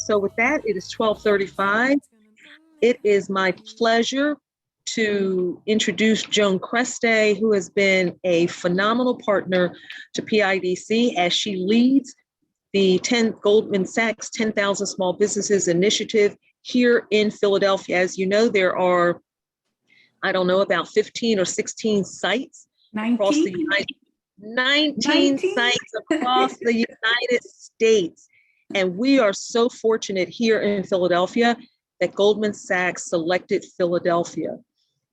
So with that, it is 12:35. It is my pleasure to introduce Joan Creste, who has been a phenomenal partner to PIDC as she leads the Goldman Sachs 10,000 Small Businesses Initiative here in Philadelphia. As you know, there are, I don't know, about 15 or 16 sites 19? across the United 19 sites across the United States. And we are so fortunate here in Philadelphia that Goldman Sachs selected Philadelphia.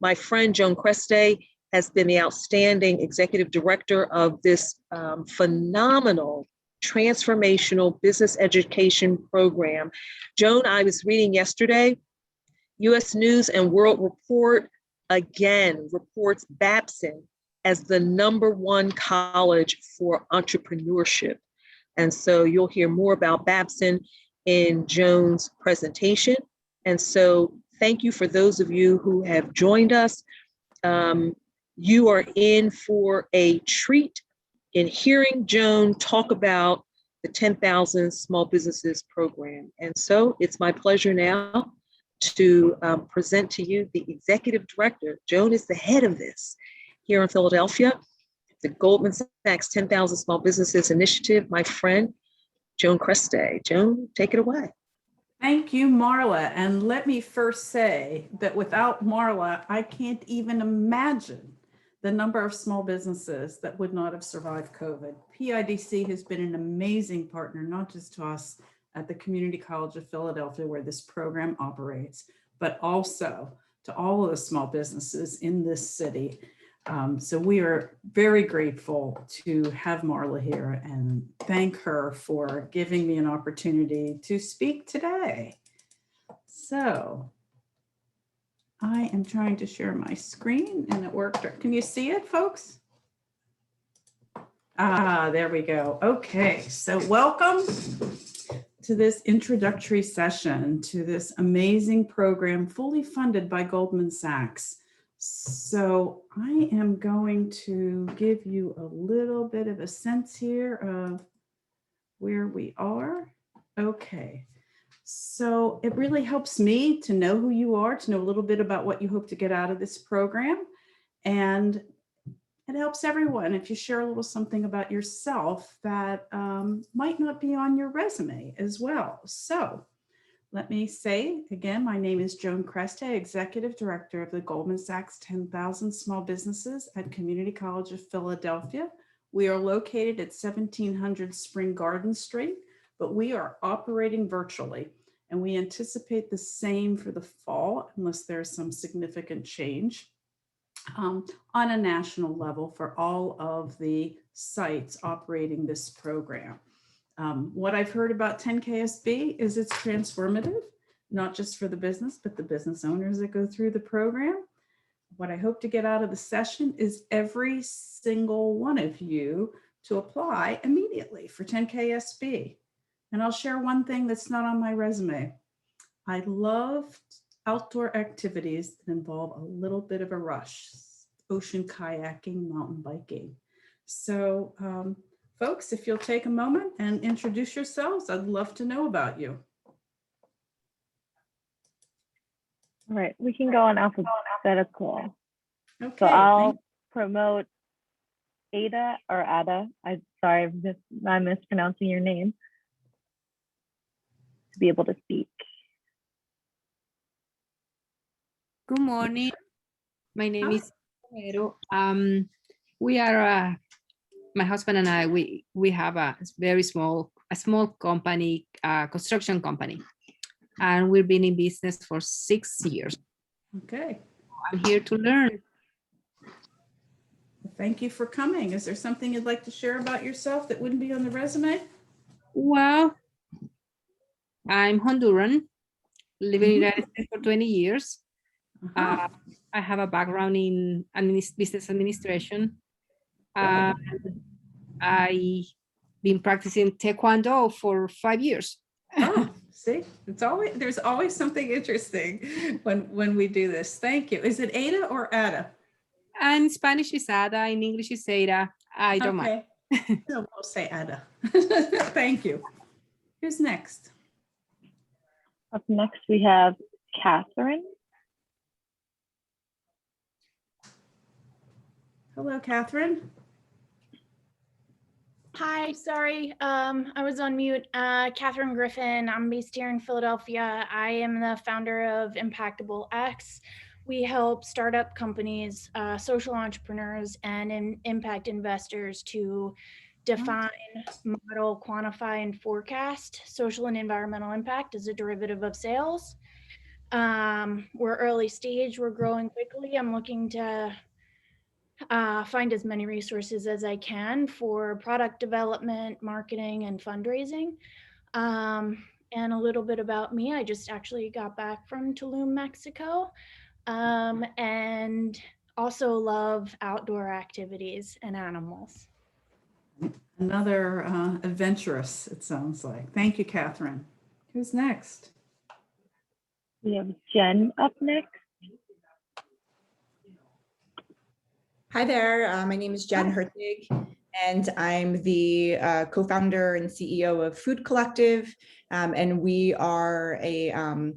My friend Joan Creste has been the outstanding executive director of this phenomenal transformational business education program. Joan, I was reading yesterday, US News and World Report again reports Babson as the #1 college for entrepreneurship. And so you'll hear more about Babson in Joan's presentation. And so thank you for those of you who have joined us. You are in for a treat in hearing Joan talk about the 10,000 Small Businesses Program. And so it's my pleasure now to present to you the executive director. Joan is the head of this here in Philadelphia, the Goldman Sachs 10,000 Small Businesses Initiative, my friend, Joan Creste. Joan, take it away. Thank you, Marla. And let me first say that without Marla, I can't even imagine the number of small businesses that would not have survived COVID. PIDC has been an amazing partner, not just to us at the Community College of Philadelphia, where this program operates, but also to all of the small businesses in this city. So we are very grateful to have Marla here and thank her for giving me an opportunity to speak today. So I am trying to share my screen and it worked. Can you see it, folks? There we go. Okay, so welcome to this introductory session to this amazing program fully funded by Goldman Sachs. So I am going to give you a little bit of a sense here of where we are. Okay, so it really helps me to know who you are, to know a little bit about what you hope to get out of this program. And it helps everyone if you share a little something about yourself that might not be on your resume as well. So let me say again, my name is Joan Creste, Executive Director of the Goldman Sachs 10,000 Small Businesses at Community College of Philadelphia. We are located at 1700 Spring Garden Street, but we are operating virtually, and we anticipate the same for the fall unless there's some significant change on a national level for all of the sites operating this program. What I've heard about 10KSB is it's transformative, not just for the business, but the business owners that go through the program. What I hope to get out of the session is every single one of you to apply immediately for 10KSB. And I'll share one thing that's not on my resume. I love outdoor activities that involve a little bit of a rush, ocean kayaking, mountain biking. So, folks, if you'll take a moment and introduce yourselves, I'd love to know about you. All right, we can go on alphabetical. Okay. So I'll promote Ada or Ada. I'm sorry if I'm mispronouncing your name, to be able to speak. Good morning. My name is Pedro. We are my husband and I. We have a very small company, construction company, and we've been in business for 6 years. Okay. I'm here to learn. Thank you for coming. Is there something you'd like to share about yourself that wouldn't be on the resume? Well, I'm Honduran, living in the United States for 20 years. I have a background in business administration. I've been practicing Taekwondo for 5 years. Oh, see, there's always something interesting when we do this. Thank you. Is it Ada or Ada? And Spanish is Ada, in English is Ada. I don't mind. No, we'll say Ada. Thank you. Who's next? Up next, we have Catherine. Hello, Catherine. Hi, sorry, I was on mute. Catherine Griffin, I'm based here in Philadelphia. I am the founder of Impactable X. We help startup companies, social entrepreneurs, and impact investors to define, model, quantify, and forecast social and environmental impact as a derivative of sales. We're early stage, we're growing quickly. I'm looking to find as many resources as I can for product development, marketing, and fundraising. And a little bit about me, I just actually got back from Tulum, Mexico, and also love outdoor activities and animals. Another adventurous, it sounds like. Thank you, Catherine. Who's next? We have Jen up next. Hi there, my name is Jen Hertig, and I'm the co-founder and CEO of Food Collective, and we are a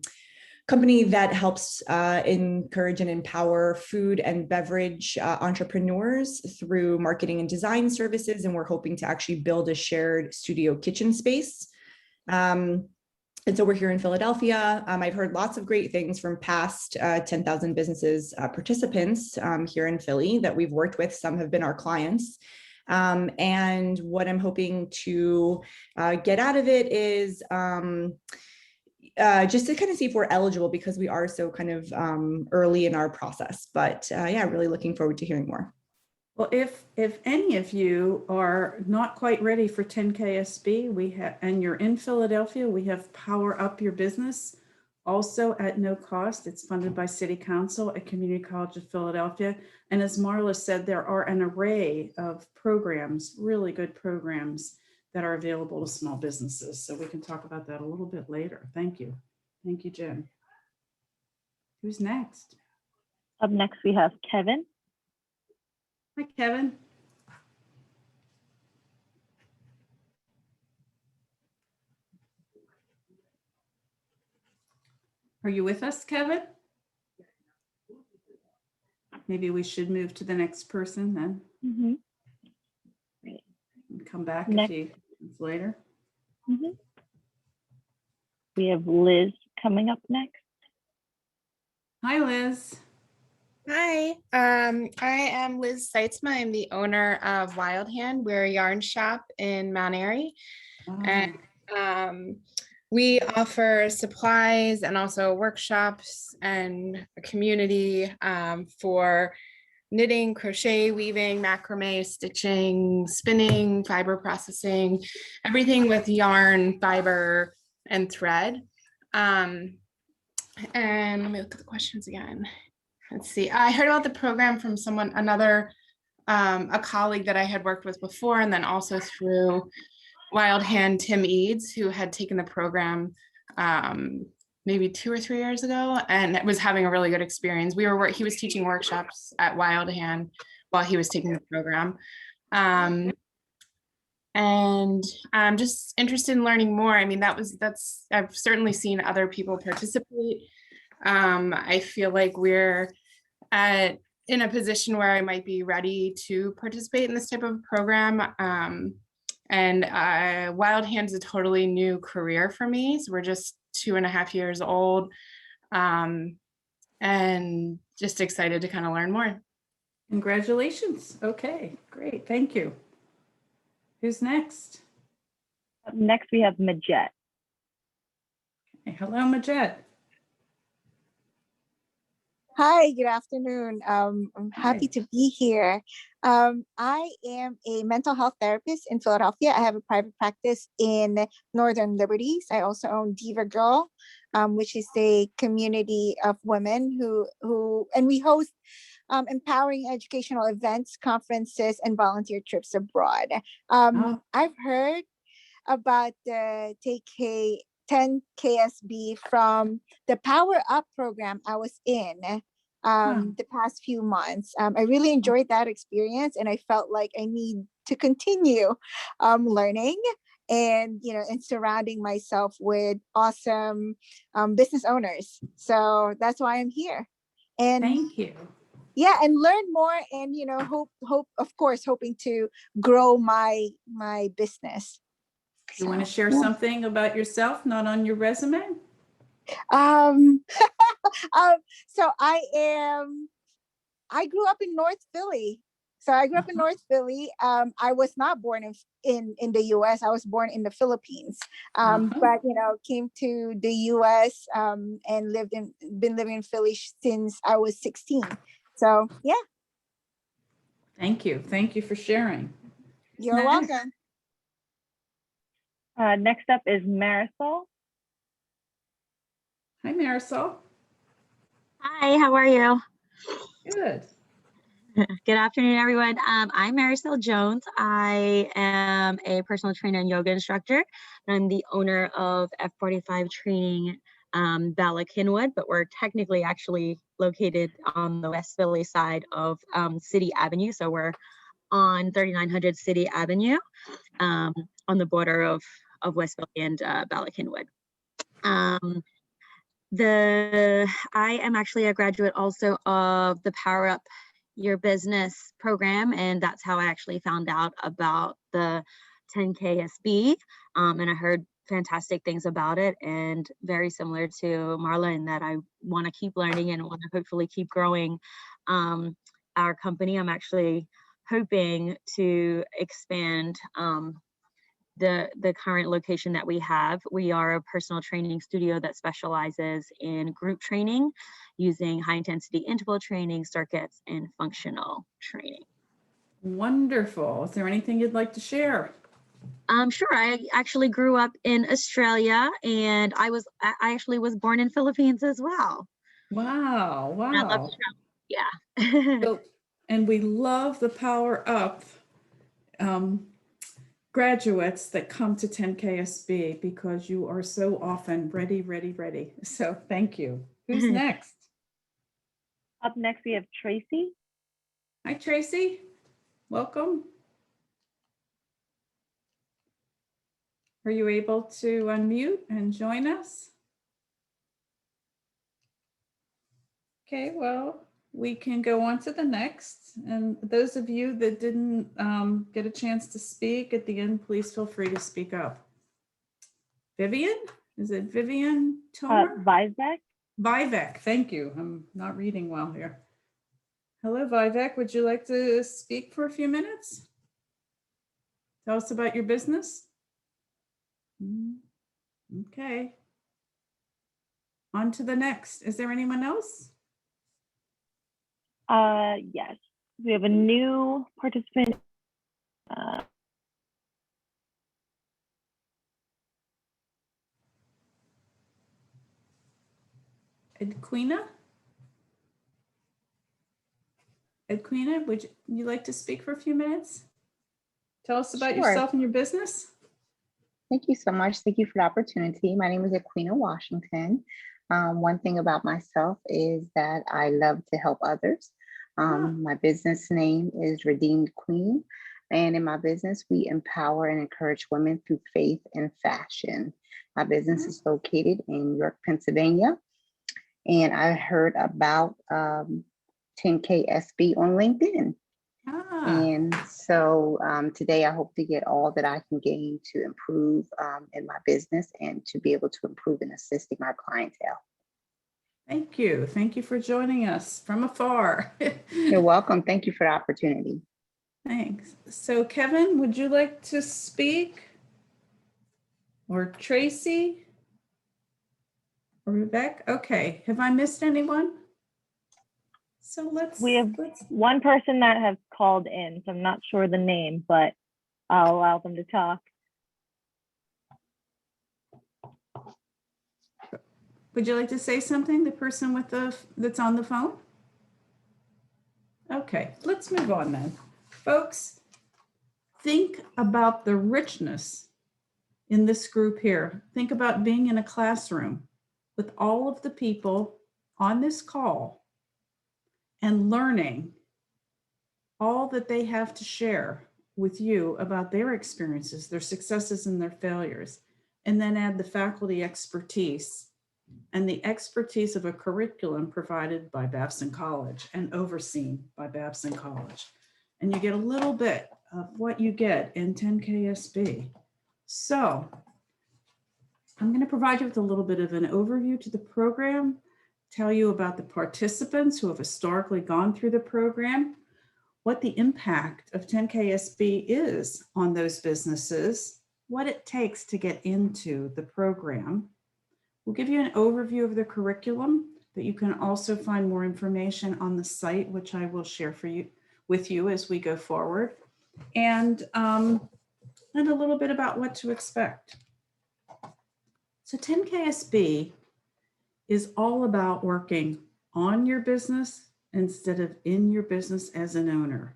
company that helps encourage and empower food and beverage entrepreneurs through marketing and design services, and we're hoping to actually build a shared studio kitchen space. And so we're here in Philadelphia. I've heard lots of great things from past 10,000 businesses participants here in Philly that we've worked with. Some have been our clients. And what I'm hoping to get out of it is just to kind of see if we're eligible, because we are so kind of early in our process. But yeah, really looking forward to hearing more. Well, if any of you are not quite ready for 10KSB, we have, and you're in Philadelphia, we have Power Up Your Business, also at no cost. It's funded by City Council at Community College of Philadelphia. And as Marla said, there are an array of programs, really good programs that are available to small businesses. So we can talk about that a little bit later. Thank you. Thank you, Jen. Who's next? Up next, we have Kevin. Hi, Kevin. Are you with us, Kevin? Maybe we should move to the next person then. Mm-hmm. Great. And come back Next. a few minutes later. Mm-hmm. We have Liz coming up next. Hi, Liz. Hi, I am Liz Seitzma. I'm the owner of Wild Hand. We're a yarn shop in Mount Airy, and we offer supplies and also workshops and a community for knitting, crochet, weaving, macrame, stitching, spinning, fiber processing, everything with yarn, fiber, and thread. And let me look at the questions again. Let's see, I heard about the program from a colleague that I had worked with before, and then also through Wild Hand, Tim Eads, who had taken the program maybe 2 or 3 years ago, and was having a really good experience. He was teaching workshops at Wild Hand while he was taking the program. And I'm just interested in learning more. I mean, I've certainly seen other people participate. I feel like we're in a position where I might be ready to participate in this type of program. And Wild Hand is a totally new career for me. So we're just 2.5 years old, and just excited to kind of learn more. Congratulations. Okay, great. Thank you. Who's next? Up next, we have Majette. Hey, hello, Majette. Hi, good afternoon. I'm happy to be here. I am a mental health therapist in Philadelphia. I have a private practice in Northern Liberties. I also own Diva Girl, which is a community of women and we host empowering educational events, conferences, and volunteer trips abroad. I've heard about the 10 KSB from the Power Up program I was in the past few months. I really enjoyed that experience, and I felt like I need to continue learning and, and surrounding myself with awesome business owners. So that's why I'm here. And thank you. yeah, and learn more, and hope of course, hoping to grow my business. You want to share yeah. something about yourself, not on your resume? um so I grew up in North Philly. I was not born in the US. I was born in the Philippines. But came to the US and been living in Philly since I was 16. So yeah. Thank you. Thank you for sharing. You're welcome. Next up is Marisol. Hi, Marisol. Hi, how are you? Good. Good afternoon, everyone. I'm Marisol Jones. I am a personal trainer and yoga instructor. I'm the owner of F45 Training Bala Kinwood, but we're technically actually located on the West Philly side of City Avenue. So we're on 3900 City Avenue on the border of West Philly and Bala Kinwood. I am actually a graduate also of the Power Up Your Business program, and that's how I actually found out about the 10K SB, and I heard fantastic things about it, and very similar to Marla in that I want to keep learning and want to hopefully keep growing our company. I'm actually hoping to expand the current location that we have. We are a personal training studio that specializes in group training using high intensity interval training, circuits, and functional training. Wonderful. Is there anything you'd like to share? Sure. I actually grew up in Australia, and I actually was born in Philippines as well. Wow. I love Wow. to travel. Yeah. So, and we love the Power Up graduates that come to 10KSB because you are so often ready, ready, ready. So thank you. Who's next? Up next, we have Tracy. Hi, Tracy. Welcome. Are you able to unmute and join us? Okay, well, we can go on to the next. And those of you that didn't get a chance to speak at the end, please feel free to speak up. Vivian? Is it Vivian Tomer? Vivek. Vivek, thank you. I'm not reading well here. Hello, Vivek. Would you like to speak for a few minutes? Tell us about your business. Okay. On to the next. Is there anyone else? Yes, we have a new participant. Edquina? Edquina, would you like to speak for a few minutes? Tell us about yourself and your business. Thank you so much. Thank you for the opportunity. My name is Aquina Washington. One thing about myself is that I love to help others. My business name is Redeemed Queen. And in my business, we empower and encourage women through faith and fashion. My business is located in York, Pennsylvania. And I heard about 10K SB on LinkedIn. And so today I hope to get all that I can gain to improve in my business and to be able to improve in assisting my clientele. Thank you. Thank you for joining us from afar. You're welcome. Thank you for the opportunity. Thanks. So Kevin, would you like to speak? Or Tracy? Or Rebecca? Okay. Have I missed anyone? So we have one person that has called in, so I'm not sure the name, but I'll allow them to talk. Would you like to say something, the person with that's on the phone? Okay, let's move on then. Folks, think about the richness in this group here. Think about being in a classroom with all of the people on this call and learning all that they have to share with you about their experiences, their successes and their failures, and then add the faculty expertise and the expertise of a curriculum provided by Babson College and overseen by Babson College. And you get a little bit of what you get in 10KSB. So I'm going to provide you with a little bit of an overview to the program, tell you about the participants who have historically gone through the program, what the impact of 10KSB is on those businesses, what it takes to get into the program. We'll give you an overview of the curriculum, but you can also find more information on the site, which I will share with you as we go forward, and a little bit about what to expect. So 10KSB is all about working on your business instead of in your business as an owner.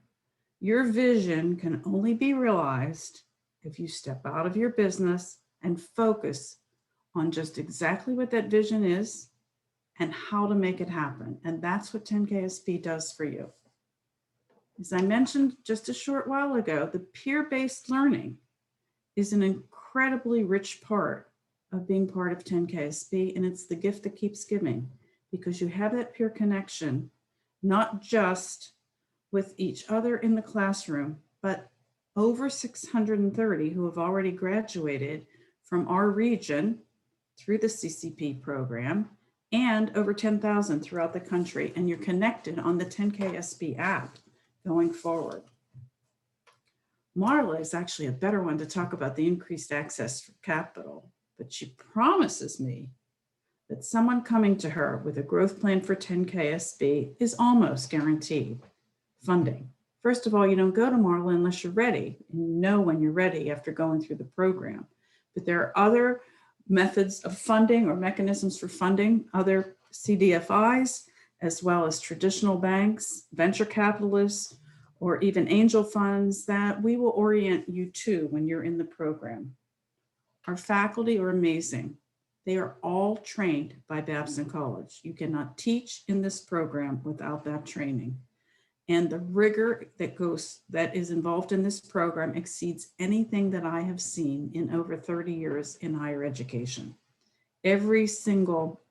Your vision can only be realized if you step out of your business and focus on just exactly what that vision is and how to make it happen. And that's what 10KSB does for you. As I mentioned just a short while ago, the peer-based learning is an incredibly rich part of being part of 10KSB, and it's the gift that keeps giving, because you have that peer connection, not just with each other in the classroom, but over 630 who have already graduated from our region through the CCP program, and over 10,000 throughout the country, and you're connected on the 10KSB app going forward. Marla is actually a better one to talk about the increased access for capital, but she promises me that someone coming to her with a growth plan for 10KSB is almost guaranteed funding. First of all, you don't go to Marla unless you're ready, and you know when you're ready after going through the program. But there are other methods of funding or mechanisms for funding, other CDFIs, as well as traditional banks, venture capitalists, or even angel funds that we will orient you to when you're in the program. Our faculty are amazing. They are all trained by Babson College. You cannot teach in this program without that training. And the rigor that is involved in this program exceeds anything that I have seen in over 30 years in higher education. Every single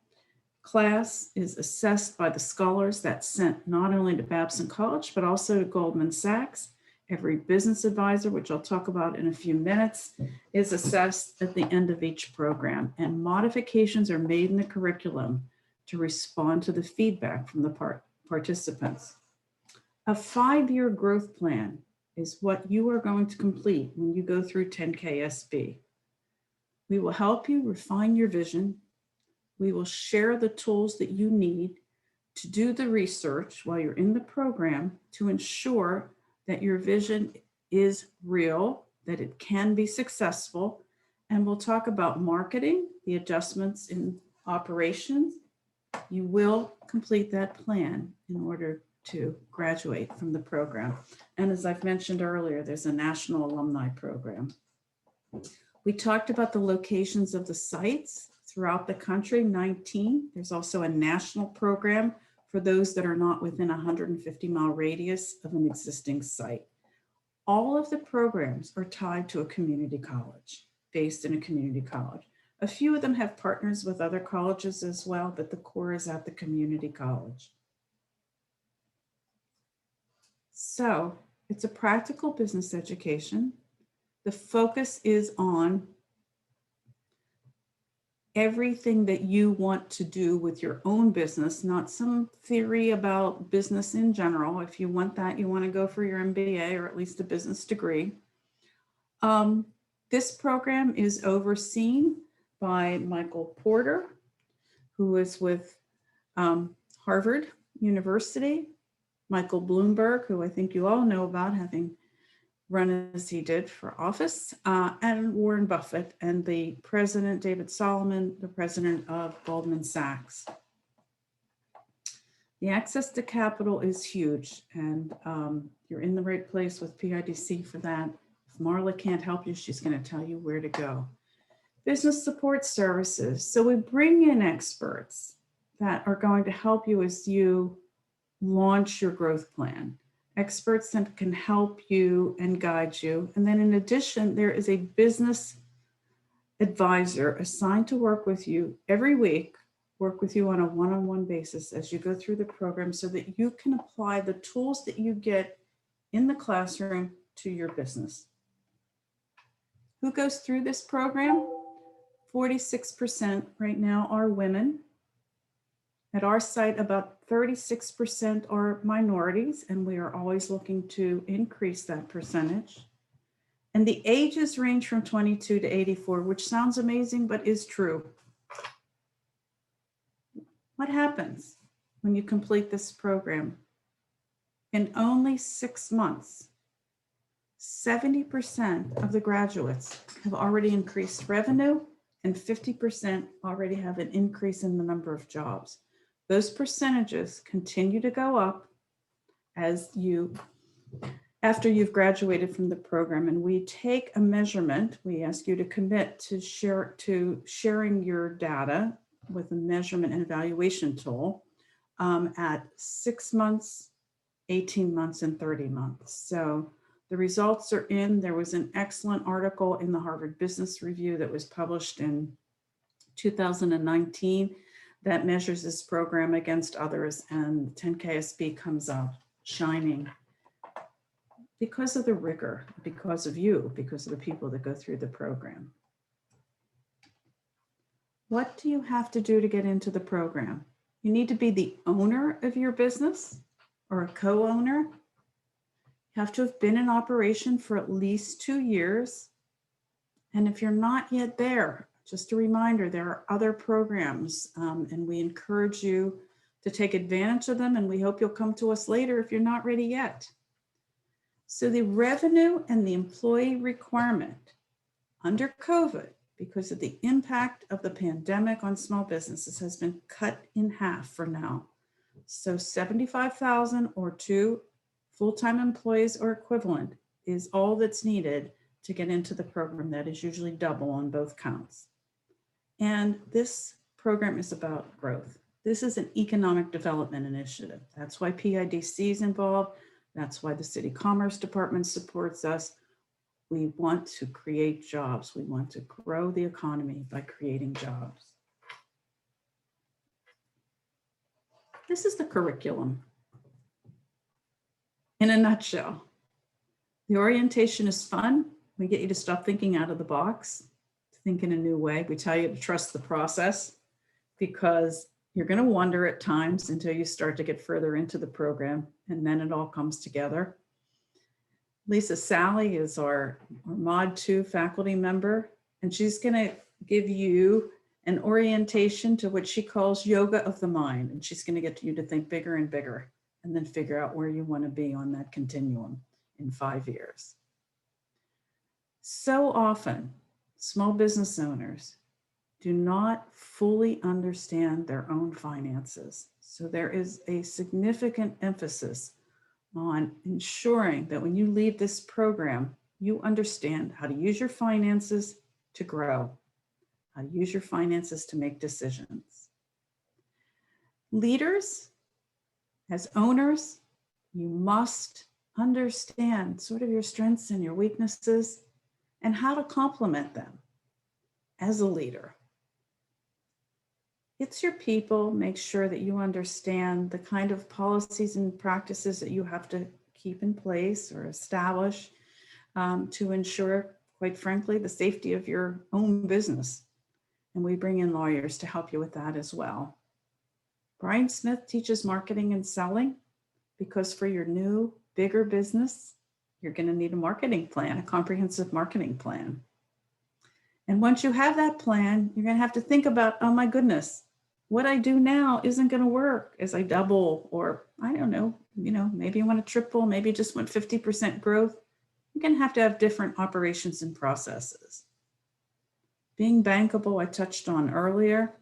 class is assessed by the scholars that's sent not only to Babson College, but also to Goldman Sachs. Every business advisor, which I'll talk about in a few minutes, is assessed at the end of each program, and modifications are made in the curriculum to respond to the feedback from the participants. A 5-year growth plan is what you are going to complete when you go through 10KSB. We will help you refine your vision. We will share the tools that you need to do the research while you're in the program to ensure that your vision is real, that it can be successful. And we'll talk about marketing, the adjustments in operations. You will complete that plan in order to graduate from the program. And as I've mentioned earlier, there's a national alumni program. We talked about the locations of the sites throughout the country, 19. There's also a national program for those that are not within a 150-mile radius of an existing site. All of the programs are tied to a community college, based in a community college. A few of them have partners with other colleges as well, but the core is at the community college. So it's a practical business education. The focus is on everything that you want to do with your own business, not some theory about business in general. If you want that, you want to go for your MBA or at least a business degree. This program is overseen by Michael Porter, who is with Harvard University, Michael Bloomberg, who I think you all know about, having run as he did for office, and Warren Buffett and the president, David Solomon, the president of Goldman Sachs. The access to capital is huge, and you're in the right place with PIDC for that. If Marla can't help you, she's going to tell you where to go. Business support services. So we bring in experts that are going to help you as you launch your growth plan. experts that can help you and guide you. And then in addition, there is a business advisor assigned to work with you every week, work with you on a one-on-one basis as you go through the program so that you can apply the tools that you get in the classroom to your business. Who goes through this program? 46% right now are women. At our site, about 36% are minorities, and we are always looking to increase that percentage. And the ages range from 22 to 84, which sounds amazing, but is true. What happens when you complete this program? In only 6 months, 70% of the graduates have already increased revenue, and 50% already have an increase in the number of jobs. Those percentages continue to go up after you've graduated from the program, and we take a measurement. We ask you to commit to sharing your data with a measurement and evaluation tool at 6 months, 18 months, and 30 months. So the results are in. There was an excellent article in the Harvard Business Review that was published in 2019 that measures this program against others, and 10KSB comes up shining because of the rigor, because of you, because of the people that go through the program. What do you have to do to get into the program? You need to be the owner of your business or a co-owner. You have to have been in operation for at least 2 years. And if you're not yet there, just a reminder, there are other programs, and we encourage you to take advantage of them, and we hope you'll come to us later if you're not ready yet. So the revenue and the employee requirement under COVID, because of the impact of the pandemic on small businesses, has been cut in half for now. So 75,000 or 2 full-time employees or equivalent is all that's needed to get into the program. That is usually double on both counts. And this program is about growth. This is an economic development initiative. That's why PIDC is involved. That's why the City Commerce Department supports us. We want to create jobs. We want to grow the economy by creating jobs. This is the curriculum in a nutshell. The orientation is fun. We get you to stop thinking out of the box, to think in a new way. We tell you to trust the process, because you're going to wonder at times until you start to get further into the program, and then it all comes together. Lisa Sally is our Mod 2 faculty member, and she's going to give you an orientation to what she calls yoga of the mind. And she's going to get you to think bigger and bigger, and then figure out where you want to be on that continuum in 5 years. So often, small business owners do not fully understand their own finances. So there is a significant emphasis on ensuring that when you leave this program, you understand how to use your finances to grow, how to use your finances to make decisions. Leaders, as owners, you must understand sort of your strengths and your weaknesses and how to complement them as a leader. It's your people. Make sure that you understand the kind of policies and practices that you have to keep in place or establish to ensure, quite frankly, the safety of your own business. And we bring in lawyers to help you with that as well. Brian Smith teaches marketing and selling, because for your new, bigger business, you're going to need a marketing plan, a comprehensive marketing plan. And once you have that plan, you're going to have to think about, oh my goodness, what I do now isn't going to work as I double, or I don't know, maybe you want to triple, maybe just want 50% growth. You're going to have different operations and processes. Being bankable, I touched on earlier.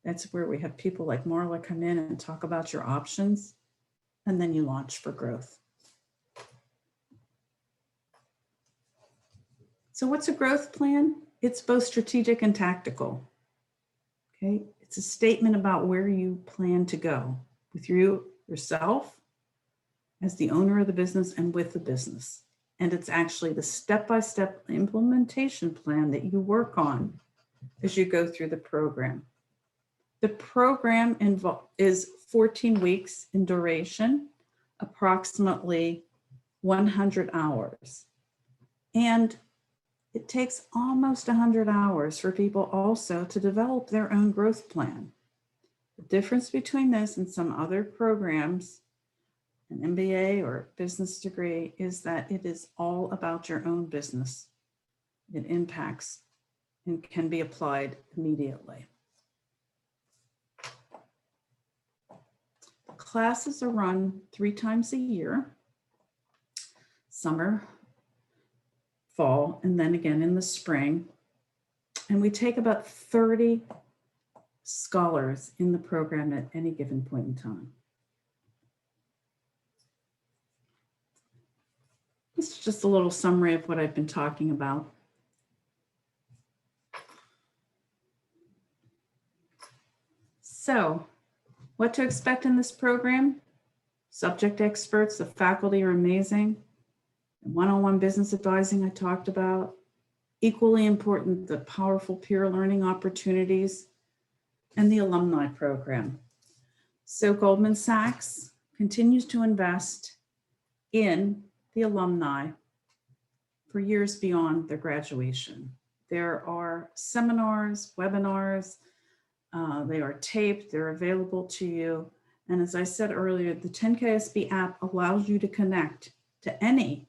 That's where we have people like Marla come in and talk about your options, and then you launch for growth. So what's a growth plan? It's both strategic and tactical. Okay, it's a statement about where you plan to go with yourself, as the owner of the business and with the business. And it's actually the step-by-step implementation plan that you work on as you go through the program. The program is 14 weeks in duration, approximately 100 hours. And it takes almost 100 hours for people also to develop their own growth plan. The difference between this and some other programs, an MBA or business degree, is that it is all about your own business. It impacts and can be applied immediately. Classes are run 3 times a year, summer, fall, and then again in the spring. And we take about 30 scholars in the program at any given point in time. This is just a little summary of what I've been talking about. So, what to expect in this program? Subject experts, the faculty are amazing. One-on-one business advising I talked about. Equally important, the powerful peer learning opportunities and the alumni program. So Goldman Sachs continues to invest in the alumni for years beyond their graduation. There are seminars, webinars, they are taped, they're available to you. And as I said earlier, the 10KSB app allows you to connect to any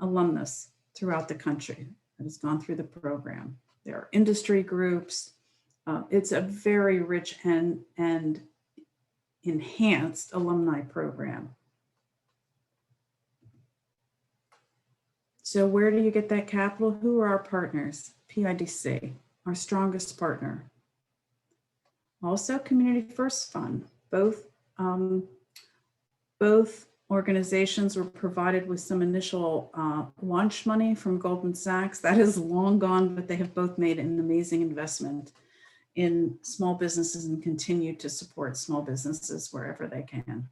alumnus throughout the country that has gone through the program. There are industry groups. It's a very rich and enhanced alumni program. So where do you get that capital? Who are our partners? PIDC, our strongest partner. Also, Community First Fund. Both organizations were provided with some initial launch money from Goldman Sachs. That is long gone, but they have both made an amazing investment in small businesses and continue to support small businesses wherever they can.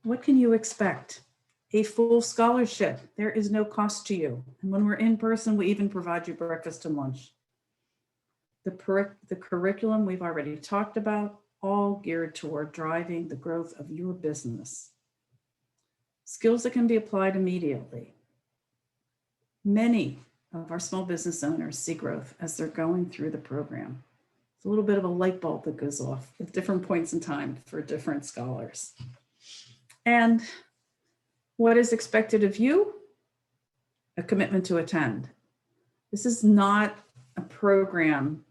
What can you expect? A full scholarship. There is no cost to you. And when we're in person, we even provide you breakfast and lunch. The curriculum we've already talked about, all geared toward driving the growth of your business. Skills that can be applied immediately. Many of our small business owners see growth as they're going through the program. It's a little bit of a light bulb that goes off at different points in time for different scholars. And what is expected of you? A commitment to attend. This is not a program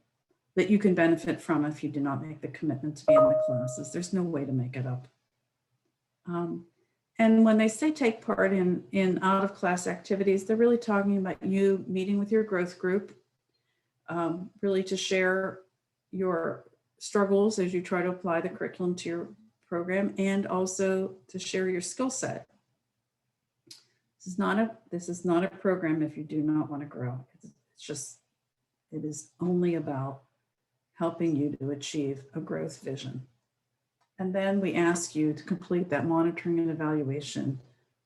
that you can benefit from if you do not make the commitment to be in the classes. There's no way to make it up. And when they say take part in out-of-class activities, they're really talking about you meeting with your growth group, really to share your struggles as you try to apply the curriculum to your program, and also to share your skill set. This is not a program if you do not want to grow. It is only about helping you to achieve a growth vision. And then we ask you to complete that monitoring and evaluation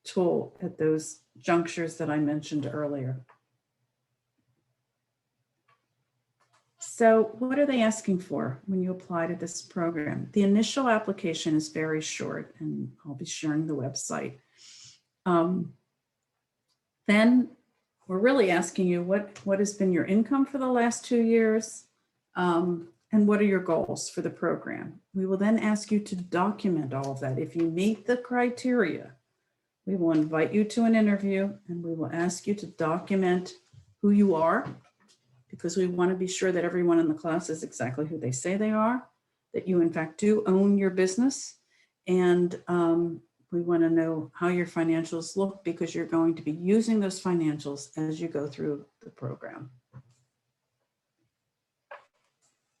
tool at those junctures that I mentioned earlier. So what are they asking for when you apply to this program? The initial application is very short, and I'll be sharing the website. Then we're really asking you what has been your income for the last 2 years, and what are your goals for the program? We will then ask you to document all of that. If you meet the criteria, we will invite you to an interview, and we will ask you to document who you are, because we want to be sure that everyone in the class is exactly who they say they are, that you in fact do own your business, and we want to know how your financials look, because you're going to be using those financials as you go through the program.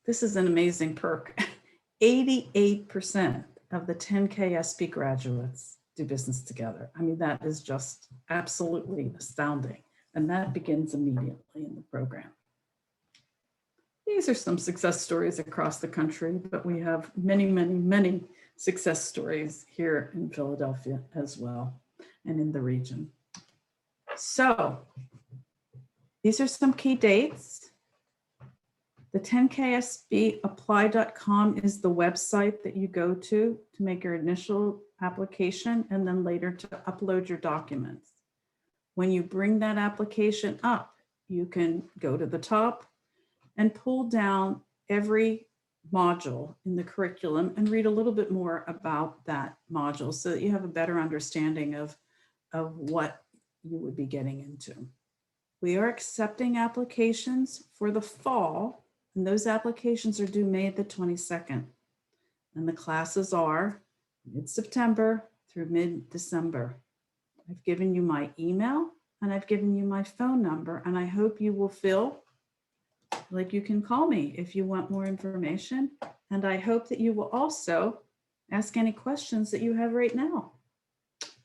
This is an amazing perk. 88% of the 10KSB graduates do business together. I mean, that is just absolutely astounding. And that begins immediately in the program. These are some success stories across the country, but we have many, many, many success stories here in Philadelphia as well and in the region. So these are some key dates. The 10KSBapply.com is the website that you go to make your initial application and then later to upload your documents. When you bring that application up, you can go to the top and pull down every module in the curriculum and read a little bit more about that module so that you have a better understanding of what you would be getting into. We are accepting applications for the fall, and those applications are due May the 22nd. And the classes are mid-September through mid-December. I've given you my email and I've given you my phone number, and I hope you will feel like you can call me if you want more information. And I hope that you will also ask any questions that you have right now.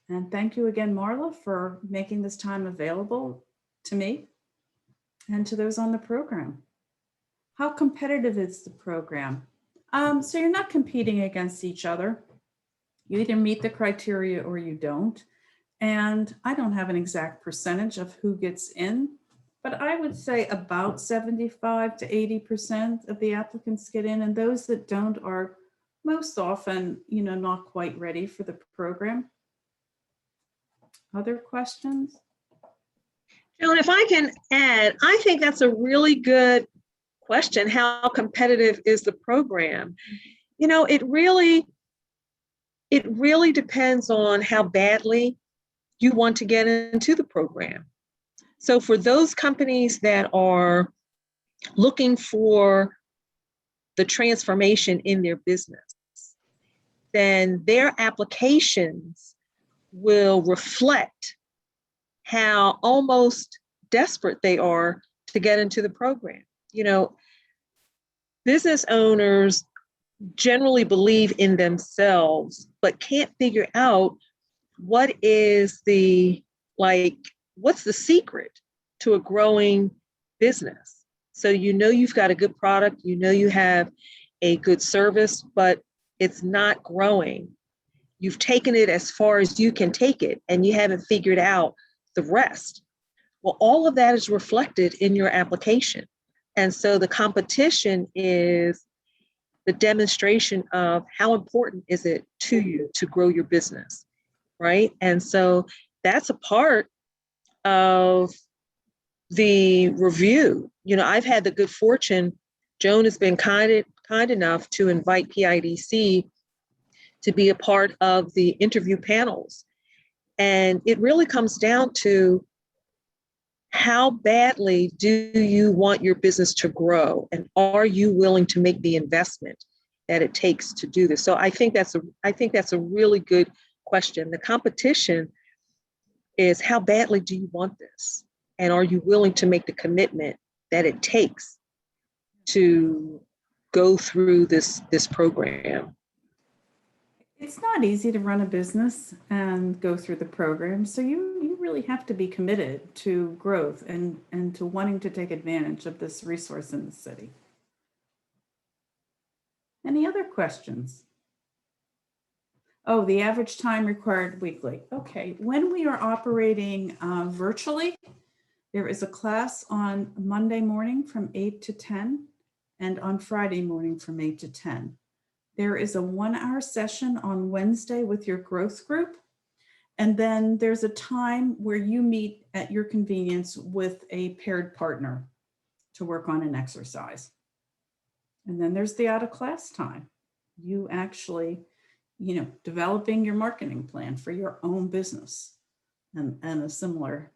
And thank you again, Marla, for making this time available to me and to those on the program. How competitive is the program? So you're not competing against each other. You either meet the criteria or you don't. And I don't have an exact percentage of who gets in, but I would say about 75 to 80% of the applicants get in, and those that don't are most often, not quite ready for the program. Other questions? Joan, if I can add, I think that's a really good question. How competitive is the program? It really depends on how badly you want to get into the program. So for those companies that are looking for the transformation in their business, then their applications will reflect how almost desperate they are to get into the program. Business owners generally believe in themselves, but can't figure out what's the secret to a growing business. So you've got a good product, you have a good service, but it's not growing. You've taken it as far as you can take it, and you haven't figured out the rest. Well, all of that is reflected in your application. And so the competition is the demonstration of how important is it to you to grow your business, right? And so that's a part of the review. I've had the good fortune, Joan has been kind enough to invite PIDC to be a part of the interview panels. And it really comes down to how badly do you want your business to grow? And are you willing to make the investment that it takes to do this? So I think that's a really good question. The competition is how badly do you want this? And are you willing to make the commitment that it takes to go through this program? It's not easy to run a business and go through the program. So you really have to be committed to growth and to wanting to take advantage of this resource in the city. Any other questions? Oh, the average time required weekly. Okay, when we are operating virtually, there is a class on Monday morning from 8 to 10 and on Friday morning from 8 to 10. There is a 1-hour session on Wednesday with your growth group. And then there's a time where you meet at your convenience with a paired partner to work on an exercise. And then there's the out of class time. You actually, developing your marketing plan for your own business and a similar,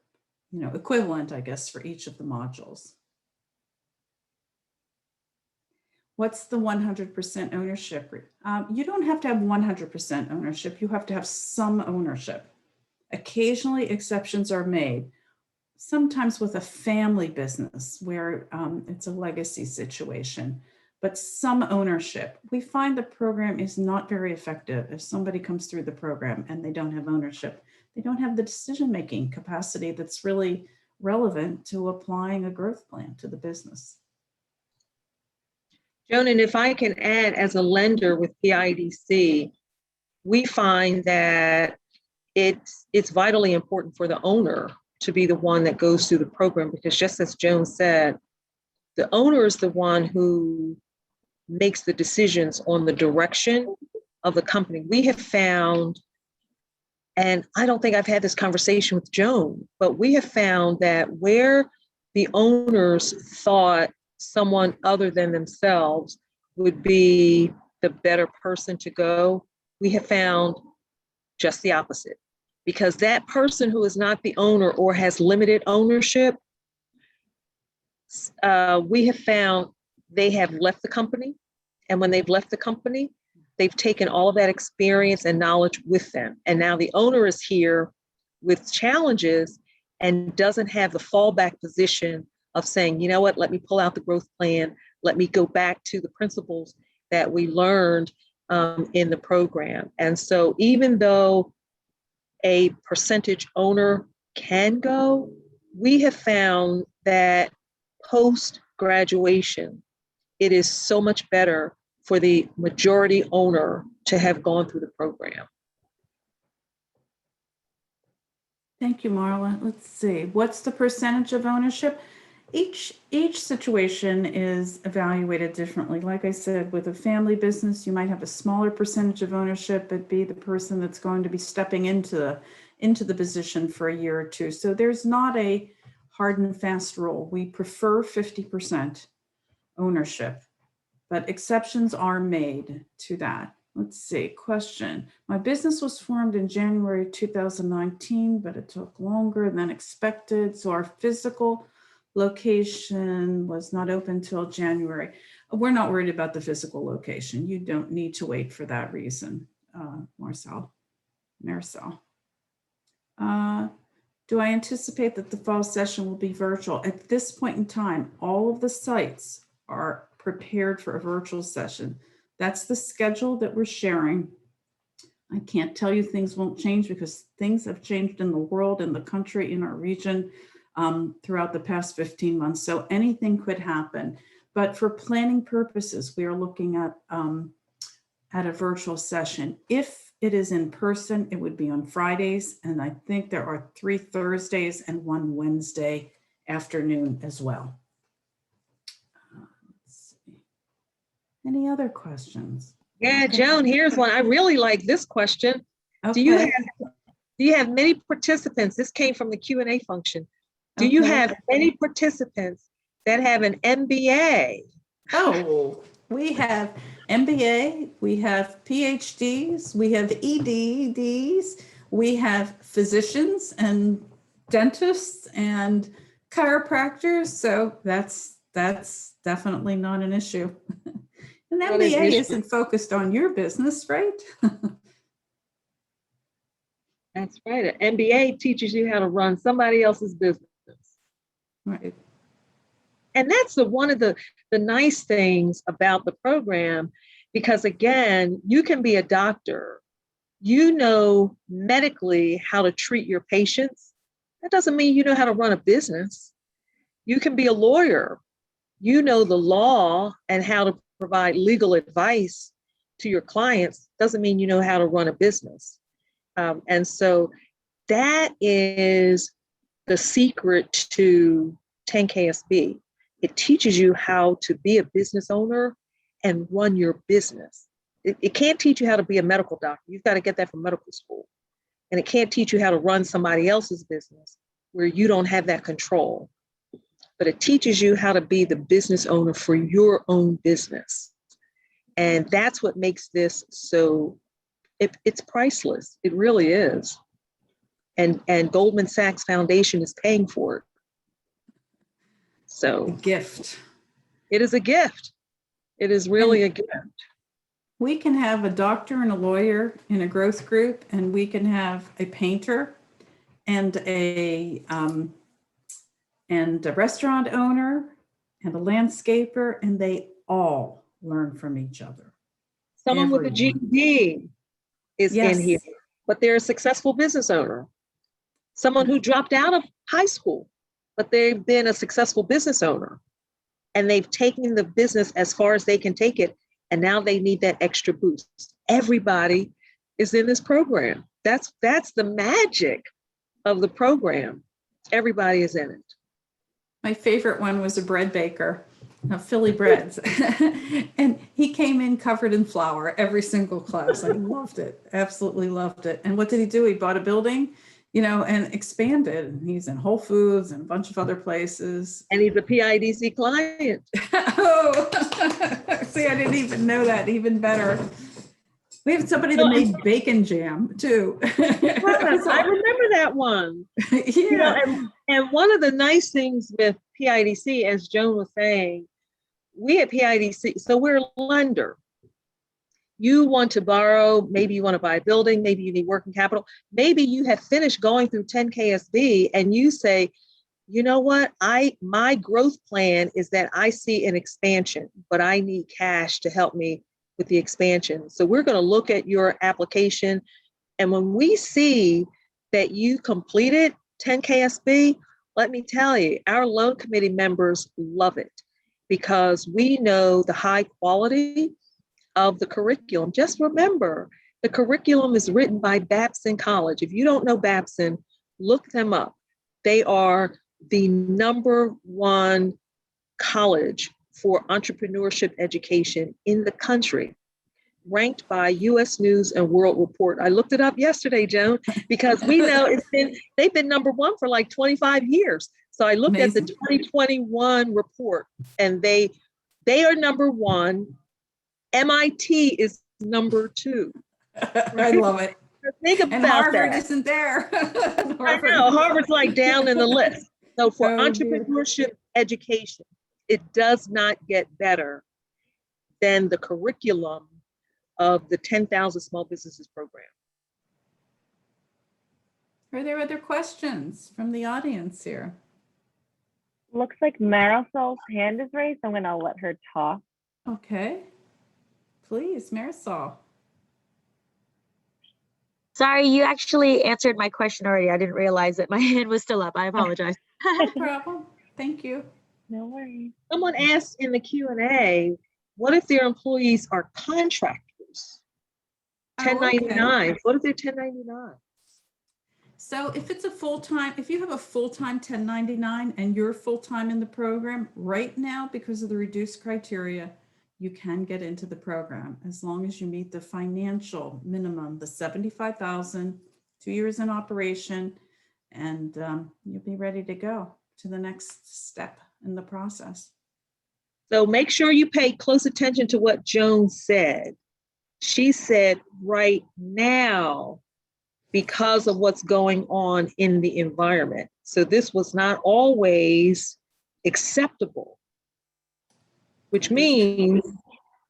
equivalent, I guess, for each of the modules. What's the 100% ownership? You don't have to have 100% ownership. You have to have some ownership. Occasionally exceptions are made, sometimes with a family business where it's a legacy situation, but some ownership. We find the program is not very effective if somebody comes through the program and they don't have ownership. They don't have the decision-making capacity that's really relevant to applying a growth plan to the business. Joan, and if I can add, as a lender with PIDC, we find that it's vitally important for the owner to be the one that goes through the program, because just as Joan said, the owner is the one who makes the decisions on the direction of the company. We have found, and I don't think I've had this conversation with Joan, but we have found that where the owners thought someone other than themselves would be the better person to go, we have found just the opposite. Because that person who is not the owner or has limited ownership, we have found they have left the company. And when they've left the company, they've taken all of that experience and knowledge with them. And now the owner is here with challenges and doesn't have the fallback position of saying, you know what, let me pull out the growth plan. Let me go back to the principles that we learned in the program. And so even though a percentage owner can go, we have found that post-graduation, it is so much better for the majority owner to have gone through the program. Thank you, Marla. Let's see. What's the percentage of ownership? Each situation is evaluated differently. Like I said, with a family business, you might have a smaller percentage of ownership, but be the person that's going to be stepping into the position for a year or two. So there's not a hard and fast rule. We prefer 50% ownership, but exceptions are made to that. Let's see, question. My business was formed in January 2019, but it took longer than expected. So our physical location was not open till January. We're not worried about the physical location. You don't need to wait for that reason, Marisol. Do I anticipate that the fall session will be virtual? At this point in time, all of the sites are prepared for a virtual session. That's the schedule that we're sharing. I can't tell you things won't change because things have changed in the world, in the country, in our region throughout the past 15 months. So anything could happen. But for planning purposes, we are looking at a virtual session. If it is in person, it would be on Fridays. And I think there are 3 Thursdays and 1 Wednesday afternoon as well. Let's see. Any other questions? Yeah, Okay. Joan, here's one. I really like this question. Okay. Do you have many participants? This came from the Q&A function. Do you have any participants that have an MBA? Oh, we have MBA, we have PhDs, we have EDs, we have physicians and dentists and chiropractors. So that's definitely not an issue. An MBA isn't focused on your business, right? That's right. An MBA teaches you how to run somebody else's business. Right. And that's one of the nice things about the program, because again, you can be a doctor, you know medically how to treat your patients. That doesn't mean you know how to run a business. You can be a lawyer, you know the law and how to provide legal advice to your clients. Doesn't mean you know how to run a business. And so that is the secret to 10KSB. It teaches you how to be a business owner and run your business. It can't teach you how to be a medical doctor. You've got to get that from medical school. And it can't teach you how to run somebody else's business where you don't have that control. But it teaches you how to be the business owner for your own business. And that's what makes this so, it's priceless. It really is. And Goldman Sachs Foundation is paying for it. So a gift. It is a gift. It is really a gift. We can have a doctor and a lawyer in a growth group, and we can have a painter and a restaurant owner and a landscaper, and they all learn from each other. Someone with a GED is in here, but they're a successful business owner. Someone who dropped out of high school, but they've been a successful business owner, and they've taken the business as far as they can take it. And now they need that extra boost. Everybody, is in this program. That's the magic of the program. Everybody is in it. My favorite one was a bread baker, Philly breads. And he came in covered in flour every single class. I loved it. Absolutely loved it. And what did he do? He bought a building, and expanded. And he's in Whole Foods and a bunch of other places. And he's a PIDC client. Oh, see, I didn't even know that. Even better. We have somebody that made bacon jam too. I remember that one. Yeah. And one of the nice things with PIDC, as Joan was saying, we at PIDC, so we're a lender. You want to borrow, maybe you want to buy a building, maybe you need working capital, maybe you have finished going through 10 KSB and you say, you know what, my growth plan is that I see an expansion, but I need cash to help me with the expansion. So we're going to look at your application. And when we see that you completed 10 KSB, let me tell you, our loan committee members love it because we know the high quality of the curriculum. Just remember, the curriculum is written by Babson College. If you don't know Babson, look them up. They are the #1 college for entrepreneurship education in the country, ranked by US News and World Report. I looked it up yesterday, Joan, because we know they've been #1 for like 25 years. So I looked at the 2021 report and they are #1. MIT is #2. Right? I love it. Think about and Harvard that. Isn't there. I know, Harvard's like down in the list. So for entrepreneurship education, it does not get better than the curriculum of the 10,000 Small Businesses program. Are there other questions from the audience here? Looks like Marisol's hand is raised. I'm going to let her talk. Okay. Please, Marisol. Sorry, you actually answered my question already. I didn't realize that my hand was still up. I apologize. No problem. Thank you. No worries. Someone asked in the Q&A, what if their employees are contractors? 1099. What if they're 1099? So if it's if you have a full-time 1099 and you're full-time in the program right now, because of the reduced criteria, you can get into the program as long as you meet the financial minimum, the 75,000, 2 years in operation, and you'll be ready to go to the next step in the process. So make sure you pay close attention to what Joan said. She said right now, because of what's going on in the environment. So this was not always acceptable, which means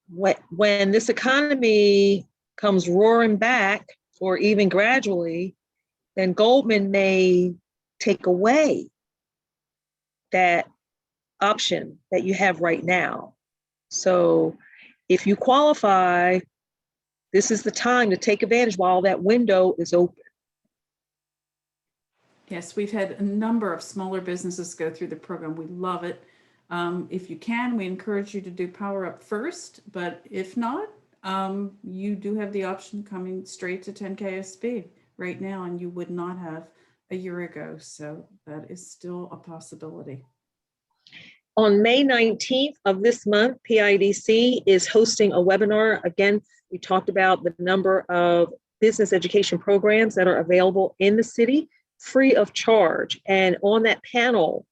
when this economy comes roaring back, or even gradually, then Goldman may take away that option that you have right now. So if you qualify, this is the time to take advantage while that window is open. Yes, we've had a number of smaller businesses go through the program. We love it. If you can, we encourage you to do Power Up first, but if not, you do have the option coming straight to 10 KSB right now, and you would not have a year ago. So that is still a possibility. On May 19th of this month, PIDC is hosting a webinar. Again, we talked about the number of business education programs that are available in the city, free of charge. And on that panel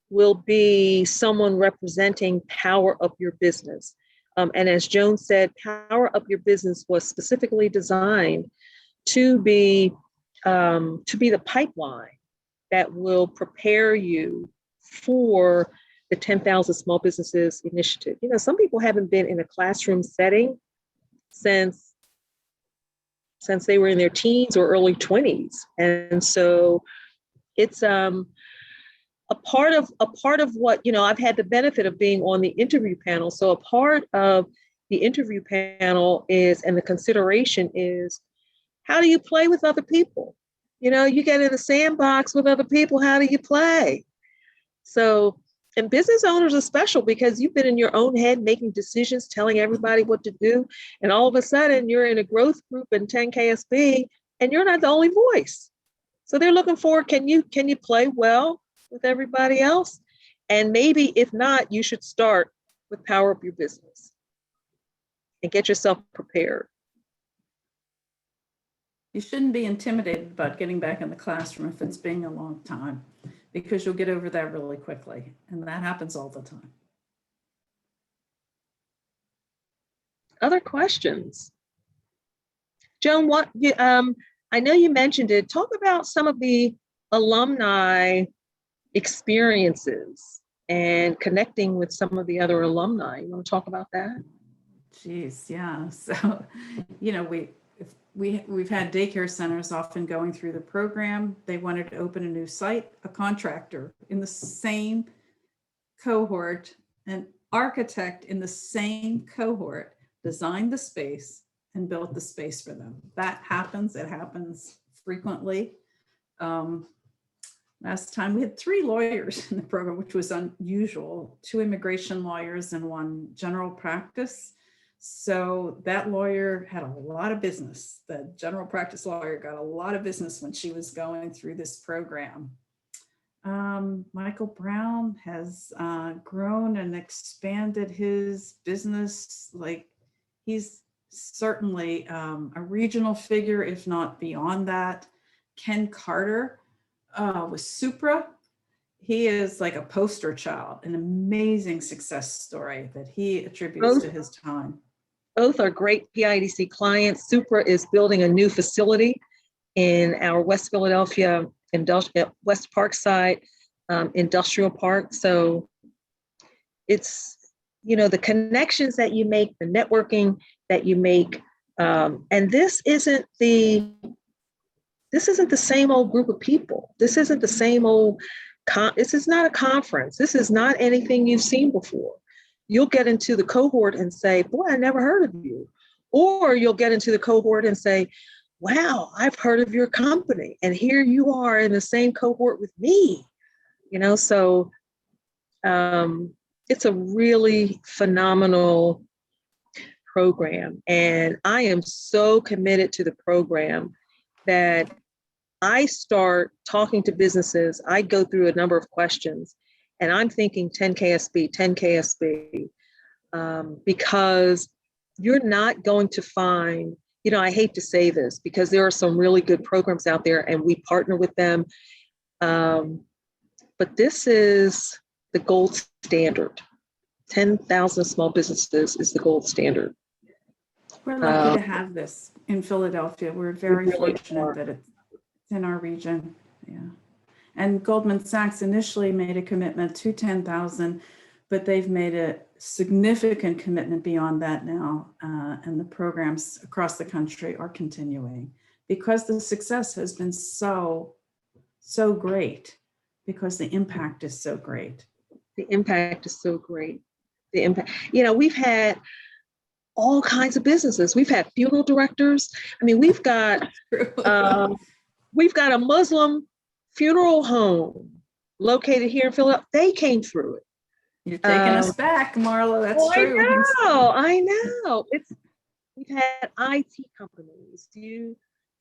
will be someone representing Power Up Your Business. And as Joan said, Power Up Your Business was specifically designed to be the pipeline that will prepare you for the 10,000 Small Businesses Initiative. You know, some people haven't been in a classroom setting since they were in their teens or early 20s. And so it's a part of what, you know, I've had the benefit of being on the interview panel. So a part of the interview panel is, and the consideration is, how do you play with other people? You know, you get in a sandbox with other people, how do you play? So And business owners are special because you've been in your own head making decisions, telling everybody what to do. And all of a sudden you're in a growth group in 10KSB and you're not the only voice. So they're looking for, can you play well with everybody else? And maybe if not, you should start with Power Up Your Business and get yourself prepared. You shouldn't be intimidated about getting back in the classroom if it's been a long time, because you'll get over that really quickly. And that happens all the time. Other questions? Joan, I know you mentioned it. Talk about some of the alumni experiences and connecting with some of the other alumni. You want to talk about that? Geez, yeah. So, we've had daycare centers often going through the program. They wanted to open a new site. A contractor in the same cohort, an architect in the same cohort, designed the space and built the space for them. That happens. It happens frequently. Last time we had 3 lawyers in the program, which was unusual, 2 immigration lawyers and 1 general practice. So that lawyer had a lot of business. The general practice lawyer got a lot of business when she was going through this program. Michael Brown has grown and expanded his business. Like, he's certainly a regional figure, if not beyond that. Ken Carter with Supra. He is like a poster child, an amazing success story that he attributes to his time. Both are great PIDC clients. Supra is building a new facility in our West Philadelphia, West Parkside Industrial Park. So it's, the connections that you make, the networking that you make. And this isn't the same old group of people. This isn't the same old, this is not a conference. This is not anything you've seen before. You'll get into the cohort and say, boy, I never heard of you. Or you'll get into the cohort and say, wow, I've heard of your company. And here you are in the same cohort with me. So it's a really phenomenal program. And I am so committed to the program that I start talking to businesses. I go through a number of questions and I'm thinking 10KSB, because you're not going to find, I hate to say this because there are some really good programs out there and we partner with them. But this is the gold standard. 10,000 small businesses is the gold standard. We're lucky to have this in Philadelphia. We're very fortunate that it's in our region. Yeah. And Goldman Sachs initially made a commitment to 10,000, but they've made a significant commitment beyond that now. And the programs across the country are continuing because the success has been so great, because the impact is so great. The impact is so great. The impact, we've had all kinds of businesses. We've had funeral directors. I mean, we've got a Muslim funeral home located here in Philadelphia. They came through it. You're taking us back, Marla. That's true. I know. We've had IT companies.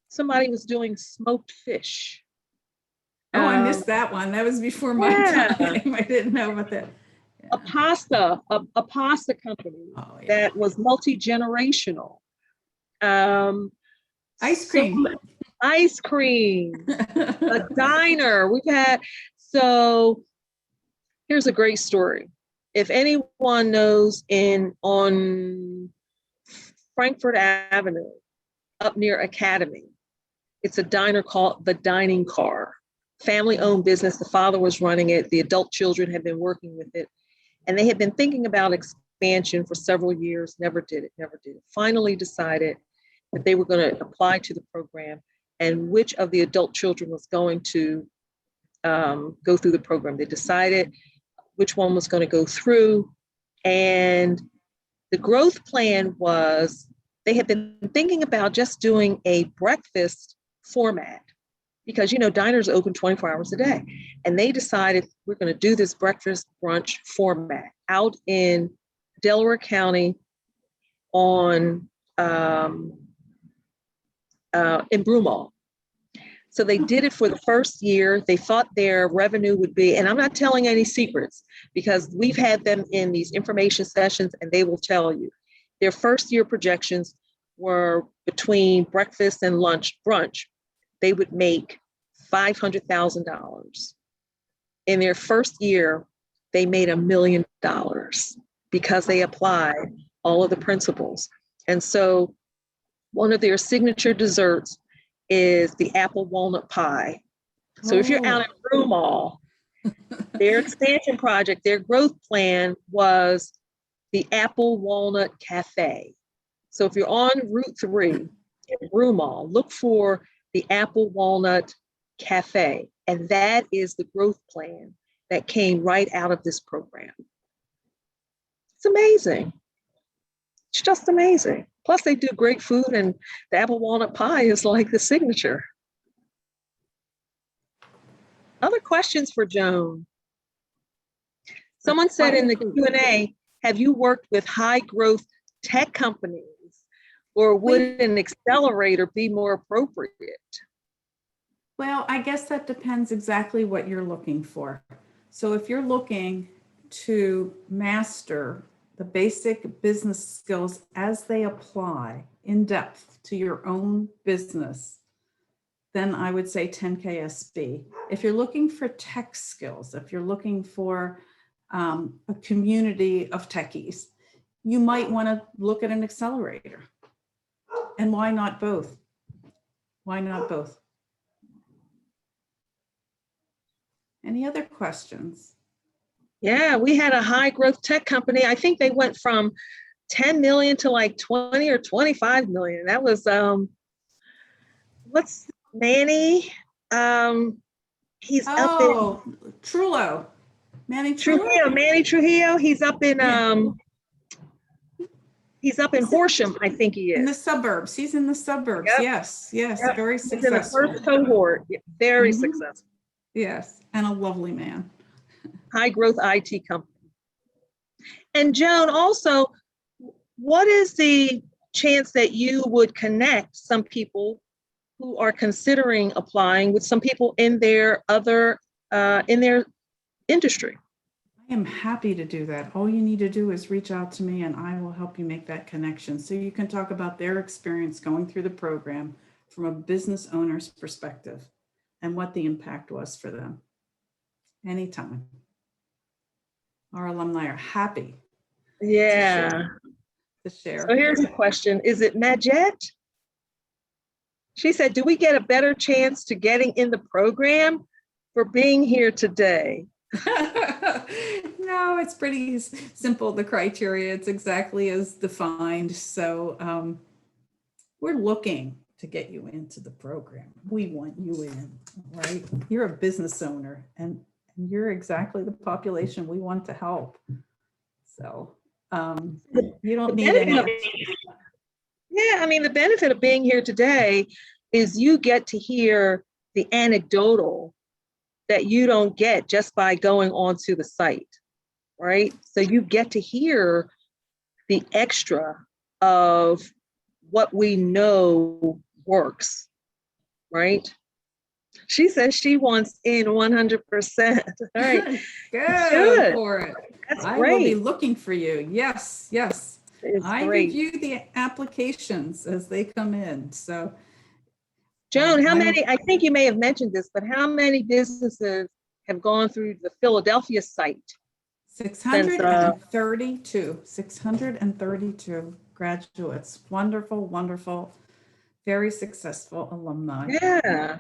Somebody was doing smoked fish. Oh, I missed that one. That was before my time. I didn't know about that. Yeah. A pasta company that was multi-generational. Ice cream. Ice cream, a diner. So here's a great story. If anyone knows on Frankfurt Avenue, up near Academy, it's a diner called The Dining Car. Family-owned business. The father was running it. The adult children had been working with it. And they had been thinking about expansion for several years, never did it. Finally decided that they were going to apply to the program and which of the adult children was going to go through the program. They decided which one was going to go through. And the growth plan was, they had been thinking about just doing a breakfast format. because, you know, diners open 24 hours a day. And they decided we're going to do this breakfast brunch format out in Delaware County on in Broomall. So they did it for the first year. They thought their revenue would be, and I'm not telling any secrets because we've had them in these information sessions and they will tell you. Their first year projections were between breakfast and lunch brunch, they would make $500,000. In their first year, they made $1 million because they applied all of the principles. And so one of their signature desserts is the apple walnut pie. So if you're out in Broomall, their expansion project, their growth plan was the Apple Walnut Cafe. So if you're on Route 3 in Broomall, look for the Apple Walnut Cafe. And that is the growth plan that came right out of this program. It's amazing. It's just amazing. Plus they do great food and the apple walnut pie is like the signature. Other questions for Joan? Someone said in the Q&A, have you worked with high growth tech companies or would an accelerator be more appropriate? Well, I guess that depends exactly what you're looking for. So if you're looking to master the basic business skills as they apply in depth to your own business, then I would say 10KSB. If you're looking for tech skills, if you're looking for a community of techies, you might want to look at an accelerator. And why not both? Why not both? Any other questions? Yeah, we had a high growth tech company. I think they went from 10 million to like 20 or 25 million. That was, what's Manny? He's up in Trullo. Manny Trullo. Manny Trujillo. He's up in Horsham, I think he is. In the suburbs. He's in the suburbs. Yep. Yes. Yep. Very successful. He's in the first cohort. Very successful. Yes, and a lovely man. High growth IT company. And Joan, also, what is the chance that you would connect some people who are considering applying with some people in their in their industry? I am happy to do that. All you need to do is reach out to me and I will help you make that connection. So you can talk about their experience going through the program from a business owner's perspective and what the impact was for them. Anytime. Our alumni are happy. Yeah. To share. So here's a question. Is it Majette? She said, do we get a better chance to getting in the program for being here today? No, it's pretty simple. The criteria, it's exactly as defined. So we're looking to get you into the program. We want you in, right? You're a business owner and you're exactly the population we want to help. So you don't need any. Yeah, I mean, the benefit of being here today is you get to hear the anecdotal that you don't get just by going onto the site, right? So you get to hear the extra of what we know works, right? She says she wants in 100%. All right. Good for it. That's I great. will be looking for you. Yes, yes. I great. review the applications as they come in. So, Joan, how many, I think you may have mentioned this, but how many businesses have gone through the Philadelphia site? 632. 632 graduates. Wonderful, wonderful, very successful alumni. Yeah.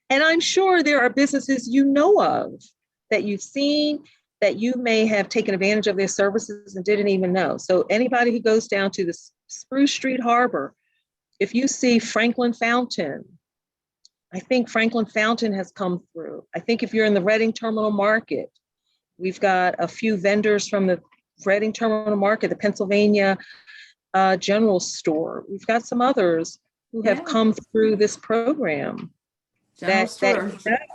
And I'm sure there are businesses you know of that you've seen that you may have taken advantage of their services and didn't even know. So anybody who goes down to the Spruce Street Harbor, if you see Franklin Fountain, I think Franklin Fountain has come through. I think if you're in the Reading Terminal Market, we've got a few vendors from the Reading Terminal Market, the Pennsylvania General Store. We've got some others who have come through this program. General store. that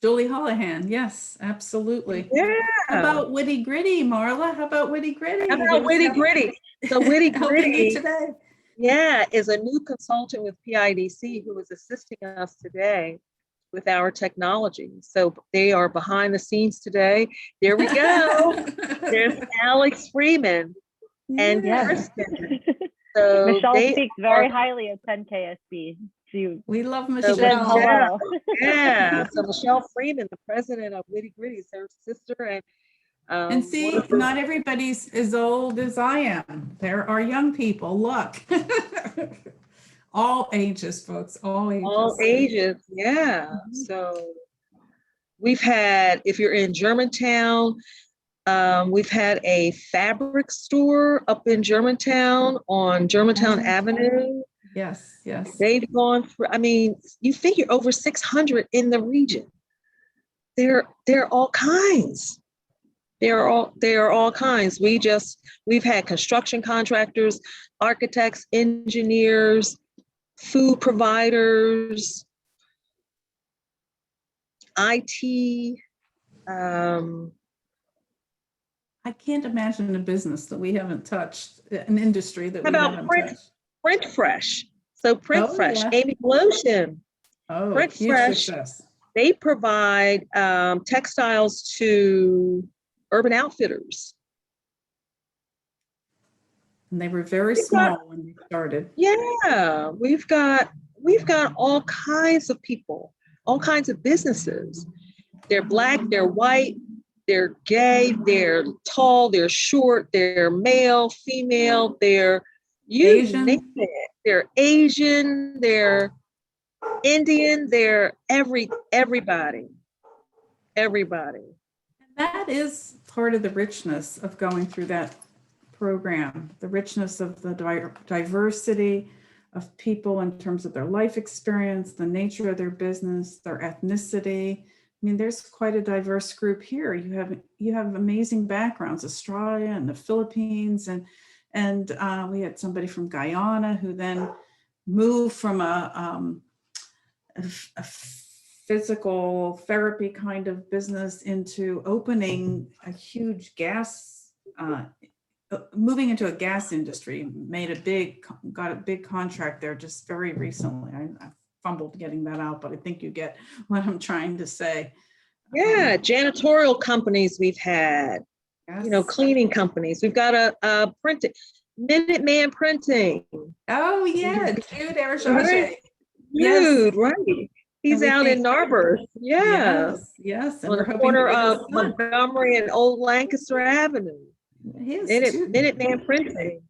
Julie Holohan. Yes, absolutely. yeah. How about Witty Gritty, Marla? How about Witty Gritty? How about Witty Gritty? So Witty Helping you Gritty, today. yeah, is a new consultant with PIDC who is assisting us today with our technology. So they are behind the scenes today. There we go. There's Alex Freeman and Yes. Kristen. So Michelle they speaks very highly of 10KSB. We love So Michelle. says hello. Yeah. So Michelle Freeman, the president of Witty Gritty, is her sister, And see, one of her- not everybody's as old as I am. There are young people. Look, all ages, folks. All ages. all ages. Yeah. So we've had, if you're in Germantown, we've had a fabric store up in Germantown on Germantown Avenue. Yes, yes. They've gone for, I mean, you figure over 600 in the region. They're all kinds. They are all kinds. We've had construction contractors, architects, engineers, food providers, IT. I can't imagine a business that we haven't touched, an industry that How we about haven't print, touched. print fresh? So print Oh, fresh, yeah. Amy Blotion, Oh, Print huge Fresh. success. They provide textiles to Urban Outfitters. And they were very We've small got- when they started. Yeah, we've got all kinds of people, all kinds of businesses. They're Black, they're white, they're gay, they're tall, they're short, they're male, female, they're Asian. name it. They're Asian, they're Indian, they're everybody. That is part of the richness of going through that program, the richness of the diversity of people in terms of their life experience, the nature of their business, their ethnicity. I mean, there's quite a diverse group here. You have amazing backgrounds, Australia and the Philippines, and we had somebody from Guyana who then moved from a physical therapy kind of business into opening a huge gas, moving into a gas industry, got a big contract there just very recently. I fumbled getting that out, but I think you get what I'm trying to say. Yeah, janitorial companies we've had, Yes. cleaning companies. We've got a printing, Minuteman Printing. Oh yeah, Jude Erjage. Right? Yes. Dude, right. He's And we out think- in Narberth. Yeah. Yes. And On we're the hoping corner to get of his son. Montgomery and Old Lancaster Avenue. Minuteman Printing.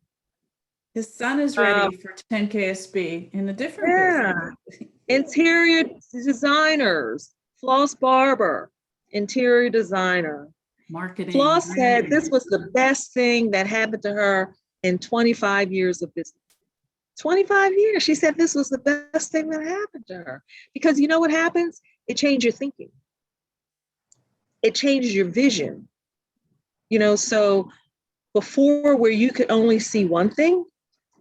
His son is ready for 10KSB in a different Yeah. business. Interior designers, Floss Barber, interior designer. Marketing. Floss said branding. this was the best thing that happened to her in 25 years of business. 25 years. She said this was the best thing that happened to her. Because you know what happens? It changes your thinking. It changes your vision. So before, where you could only see one thing,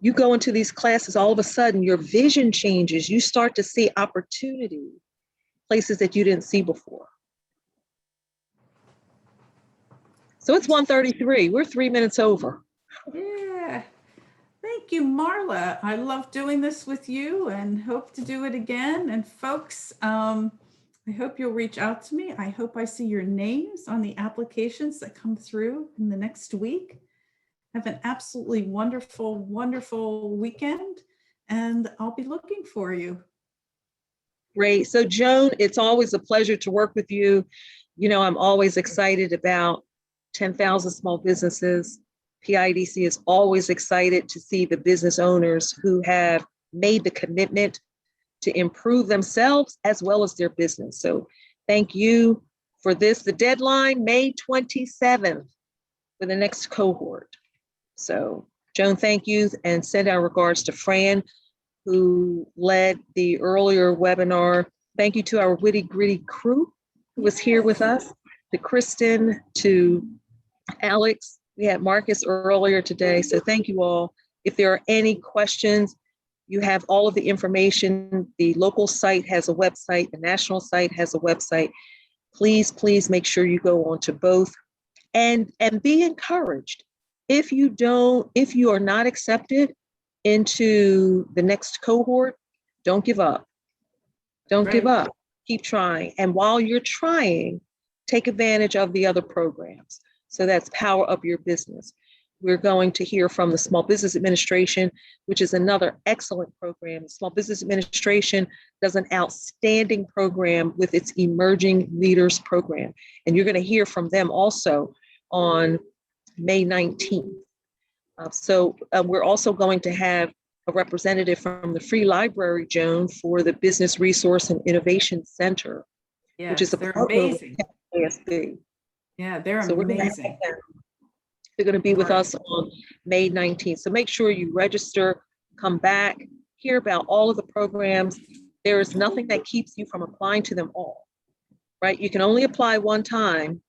you go into these classes, all of a sudden your vision changes. You start to see opportunity, places that you didn't see before. So it's 1:33. We're 3 minutes over. Yeah. Thank you, Marla. I love doing this with you and hope to do it again. And folks, I hope you'll reach out to me. I hope I see your names on the applications that come through in the next week. Have an absolutely wonderful, wonderful weekend, and I'll be looking for you. Great. So Joan, it's always a pleasure to work with you. I'm always excited about 10,000 small businesses. PIDC is always excited to see the business owners who have made the commitment to improve themselves as well as their business. So thank you for this. The deadline, May 27th for the next cohort. So Joan, thank you, and send our regards to Fran, who led the earlier webinar. Thank you to our Witty Gritty crew who was here with us, to Kristen, to Alex. We had Marcus earlier today. So thank you all. If there are any questions, You have all of the information. The local site has a website, the national site has a website. Please make sure you go on to both and be encouraged. If you are not accepted into the next cohort, don't give up. Don't give up. Keep trying. And while you're trying, take advantage of the other programs. So that's Power Up Your Business. We're going to hear from the Small Business Administration, which is another excellent program. The Small Business Administration does an outstanding program with its Emerging Leaders Program. And you're going to hear from them also on May 19th. We're also going to have a representative from the Free Library, Joan, for the Business Resource and Innovation Center, which is a they're partner with amazing. ASB. Yeah, they're So amazing. They're going to be with us on May 19th. So make sure you register, come back, hear about all of the programs. There is nothing that keeps you from applying to them all, right? You can only apply one time,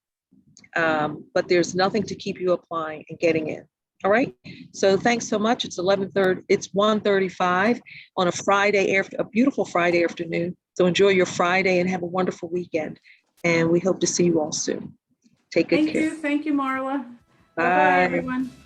but there's nothing to keep you applying and getting in. All right. So thanks so much. It's 11:30. It's 1:35 on a Friday, a beautiful Friday afternoon. So enjoy your Friday and have a wonderful weekend. And we hope to see you all soon. Take good care. Thank you, Marla. Bye. Bye-bye, everyone.